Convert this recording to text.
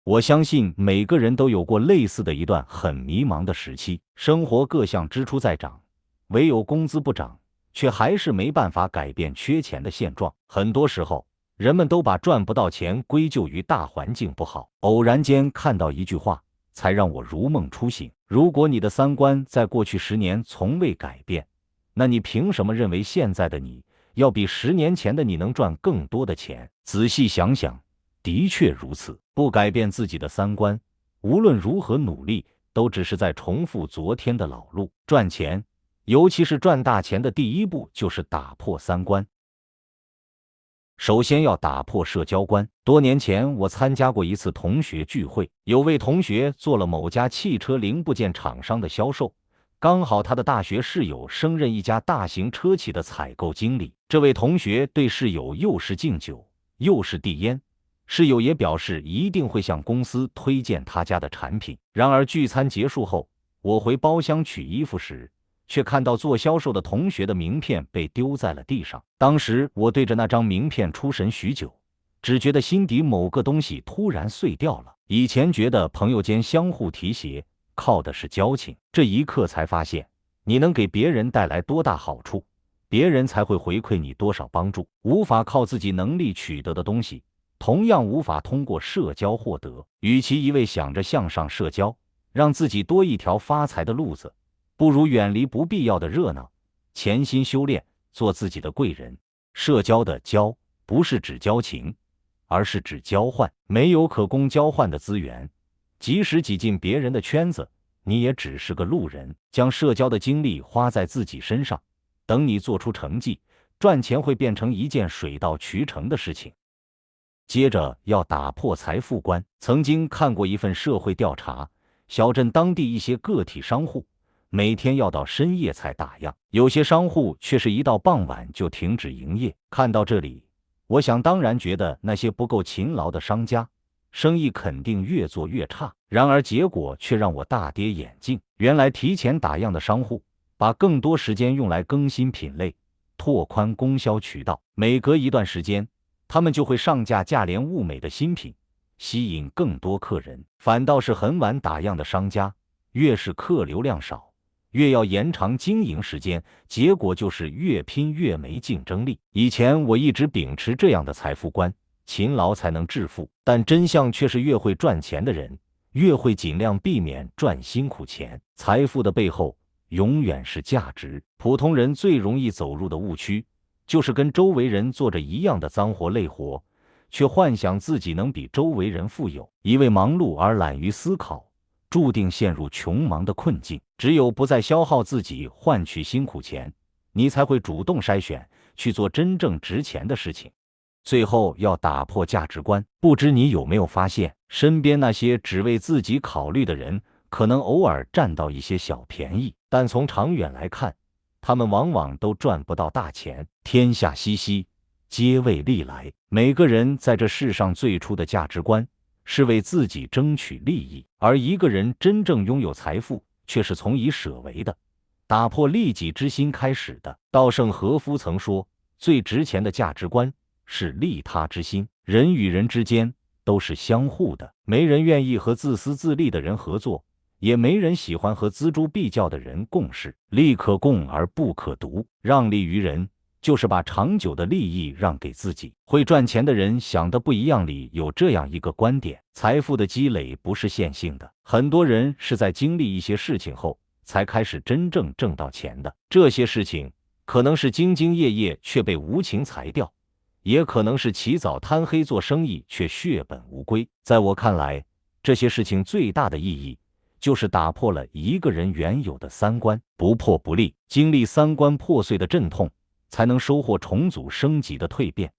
我相信每个人都有过类似的一段很迷茫的时期，生活各项支出在涨，唯有工资不涨，却还是没办法改变缺钱的现状。很多时候，人们都把赚不到钱归咎于大环境不好。偶然间看到一句话，才让我如梦初醒：如果你的三观在过去10年从未改变，那你凭什么认为现在的你要比10年前的你能赚更多的钱？仔细想想，的确如此。不改变自己的三观，无论如何努力，都只是在重复昨天的老路。赚钱，尤其是赚大钱的第一步，就是打破三观。首先要打破社交观。多年前，我参加过一次同学聚会，有位同学做了某家汽车零部件厂商的销售，刚好他的大学室友升任一家大型车企的采购经理。这位同学对室友又是敬酒又是递烟，室友也表示一定会向公司推荐他家的产品。然而聚餐结束后，我回包厢取衣服时，却看到做销售的同学的名片被丢在了地上。当时我对着那张名片出神许久，只觉得心底某个东西突然碎掉了。以前觉得朋友间相互提携靠的是交情，这一刻才发现，你能给别人带来多大好处，别人才会回馈你多少帮助。无法靠自己能力取得的东西，同样无法通过社交获得。与其一味想着向上社交，让自己多一条发财的路子，不如远离不必要的热闹，潜心修炼，做自己的贵人。社交的交不是指交情，而是指交换。没有可供交换的资源，即使挤进别人的圈子，你也只是个路人。将社交的精力花在自己身上，等你做出成绩，赚钱会变成一件水到渠成的事情。接着要打破财富观。曾经看过一份社会调查，小镇当地一些个体商户每天要到深夜才打烊，有些商户却是一到傍晚就停止营业。看到这里，我想当然觉得那些不够勤劳的商家，生意肯定越做越差。然而结果却让我大跌眼镜。原来提前打烊的商户，把更多时间用来更新品类，拓宽供销渠道。每隔一段时间，他们就会上架价廉物美的新品，吸引更多客人。反倒是很晚打烊的商家，越是客流量少，越要延长经营时间，结果就是越拼越没竞争力。以前我一直秉持这样的财富观，勤劳才能致富，但真相却是越会赚钱的人，越会尽量避免赚辛苦钱。财富的背后永远是价值。普通人最容易走入的误区，就是跟周围人做着一样的脏活累活，却幻想自己能比周围人富有。一味忙碌而懒于思考，注定陷入穷忙的困境。只有不再消耗自己换取辛苦钱，你才会主动筛选去做真正值钱的事情。最后要打破价值观。不知你有没有发现，身边那些只为自己考虑的人，可能偶尔占到一些小便宜，但从长远来看，他们往往都赚不到大钱。天下熙熙，皆为利来。每个人在这世上最初的价值观是为自己争取利益，而一个人真正拥有财富，却是从以舍为的，打破利己之心开始的。稻盛和夫曾说，最值钱的价值观是利他之心。人与人之间都是相互的，没人愿意和自私自利的人合作，也没人喜欢和锱铢必较的人共事。利可共而不可独，让利于人，就是把长久的利益让给自己。会赚钱的人想的不一样里有这样一个观点：财富的积累不是线性的，很多人是在经历一些事情后才开始真正挣到钱的。这些事情可能是兢兢业业却被无情裁掉，也可能是起早贪黑做生意却血本无归。在我看来，这些事情最大的意义就是打破了一个人原有的三观。不破不立，经历三观破碎的阵痛，才能收获重组升级的蜕变。